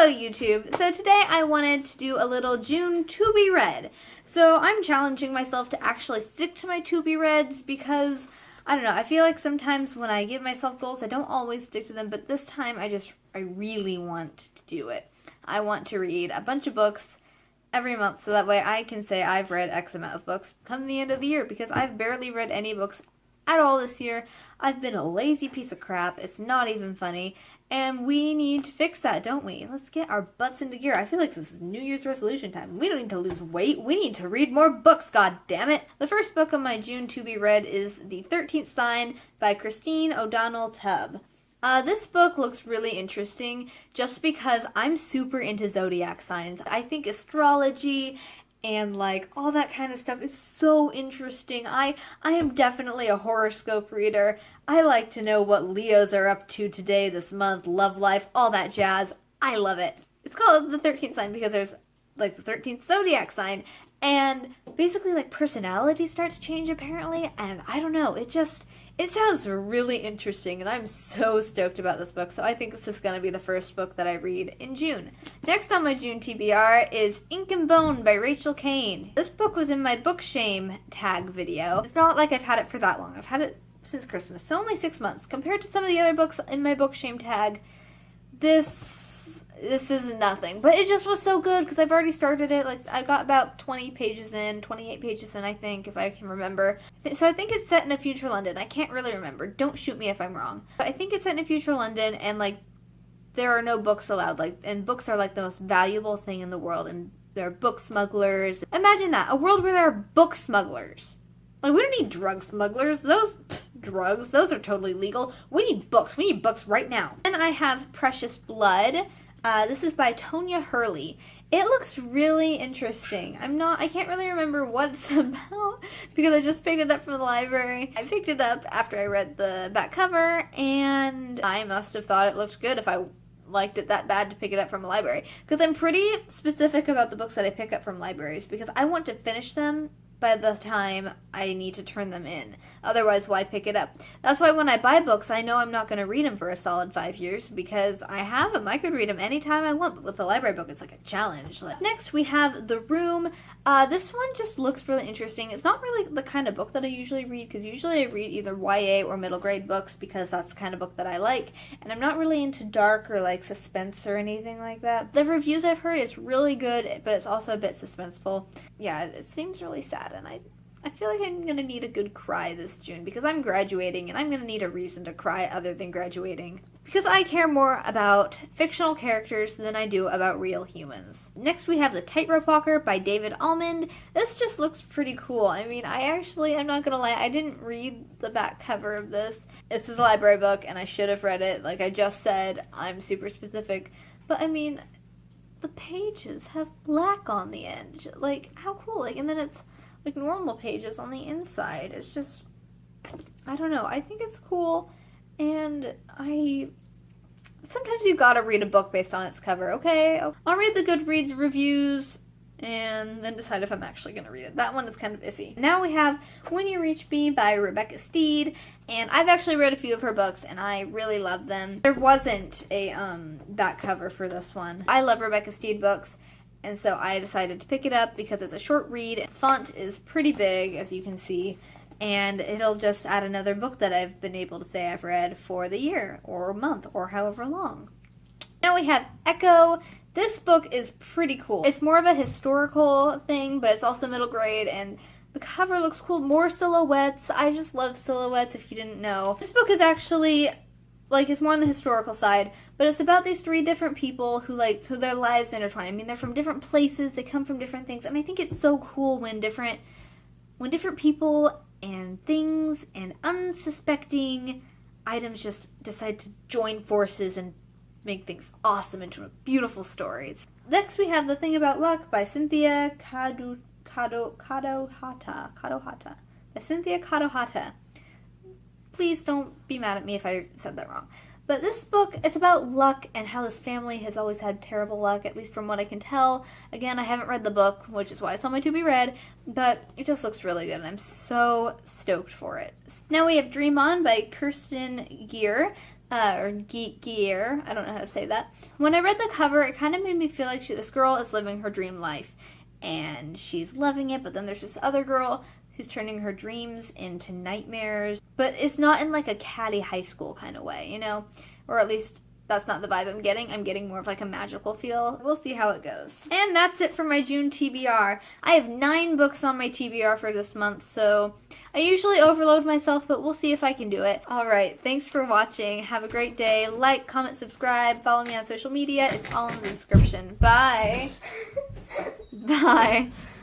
Hello YouTube! So today I wanted to do a little June to be read. So I'm challenging myself to actually stick to my to be reads because, I don't know, I feel like sometimes when I give myself goals I don't always stick to them, but this time I really want to do it. I want to read a bunch of books every month so that way I can say I've read X amount of books come the end of the year because I've barely read any books at all this year. I've been a lazy piece of crap. It's not even funny. And we need to fix that, don't we? Let's get our butts into gear. I feel like this is New Year's resolution time. We don't need to lose weight. We need to read more books, god damn it. The first book on my June to be read is The 13th Sign by Christine O'Donnell Tubb. This book looks really interesting just because I'm super into zodiac signs. I think astrology and like all that kind of stuff is so interesting. I am definitely a horoscope reader. I like to know what Leos are up to today, this month, love life, all that jazz. I love it. It's called the 13th sign because there's like the 13th zodiac sign, and basically like personalities start to change apparently, and I don't know, it sounds really interesting, and I'm so stoked about this book, so I think this is going to be the first book that I read in June. Next on my June TBR is Incan Bone by Rachel Kane. This book was in my book shame tag video. It's not like I've had it for that long. I've had it since Christmas, so only 6 months. Compared to some of the other books in my book shame tag, this is nothing, but it just was so good because I've already started it. Like, I got about 28 pages in, I think, if I can remember. So I think it's set in a future London. I can't really remember. Don't shoot me if I'm wrong. But I think it's set in a future London, and like, there are no books allowed. Like, and books are like the most valuable thing in the world, and there are book smugglers. Imagine that, a world where there are book smugglers. Like, we don't need drug smugglers. Drugs, those are totally legal. We need books. We need books right now. And I have Precious Blood. This is by Tonya Hurley. It looks really interesting. I can't really remember what it's about because I just picked it up from the library. I picked it up after I read the back cover, and I must have thought it looked good if I liked it that bad to pick it up from a library. Because I'm pretty specific about the books that I pick up from libraries because I want to finish them by the time I need to turn them in. Otherwise, why pick it up? That's why when I buy books, I know I'm not going to read them for a solid 5 years because I have them. I could read them anytime I want, but with the library book, it's like a challenge. Next, we have The Room. This one just looks really interesting. It's not really the kind of book that I usually read because usually I read either YA or middle grade books because that's the kind of book that I like, and I'm not really into dark or like suspense or anything like that. The reviews I've heard, it's really good, but it's also a bit suspenseful. Yeah, it seems really sad. And I feel like I'm going to need a good cry this June because I'm graduating and I'm going to need a reason to cry other than graduating. Because I care more about fictional characters than I do about real humans. Next we have The Tightrope Walker by David Almond. This just looks pretty cool. I mean, I'm not going to lie, I didn't read the back cover of this. This is a library book and I should have read it. Like I just said, I'm super specific. But I mean, the pages have black on the edge. Like, how cool. Like, and then it's like normal pages on the inside. It's just, I don't know. I think it's cool, and sometimes you gotta read a book based on its cover, okay? I'll read the Goodreads reviews and then decide if I'm actually gonna read it. That one is kind of iffy. Now we have When You Reach Me by Rebecca Steed, and I've actually read a few of her books and I really love them. There wasn't a back cover for this one. I love Rebecca Steed books, and so I decided to pick it up because it's a short read. Font is pretty big, as you can see, and it'll just add another book that I've been able to say I've read for the year, or month, or however long. Now we have Echo. This book is pretty cool. It's more of a historical thing, but it's also middle grade, and the cover looks cool. More silhouettes. I just love silhouettes, if you didn't know. This book is actually, like, it's more on the historical side, but it's about these 3 different people who their lives intertwine. I mean, they're from different places, they come from different things, and I think it's so cool when different people and things and unsuspecting items just decide to join forces and make things awesome into beautiful stories. Next, we have The Thing About Luck by Cynthia Kadohata. By Cynthia Kadohata. Please don't be mad at me if I said that wrong. But this book, it's about luck and how this family has always had terrible luck, at least from what I can tell. Again, I haven't read the book, which is why it's on my to be read, but it just looks really good and I'm so stoked for it. Now we have Dream On by Kirsten Gear. or Gear, I don't know how to say that. When I read the cover, it kind of made me feel like this girl is living her dream life, and she's loving it, but then there's this other girl who's turning her dreams into nightmares, but it's not in like a catty high school kind of way, you know? Or at least that's not the vibe I'm getting. I'm getting more of like a magical feel. We'll see how it goes. And that's it for my June TBR. I have 9 books on my TBR for this month, so I usually overload myself, but we'll see if I can do it. Alright, thanks for watching. Have a great day. Like, comment, subscribe, follow me on social media. It's all in the description. Bye! Bye!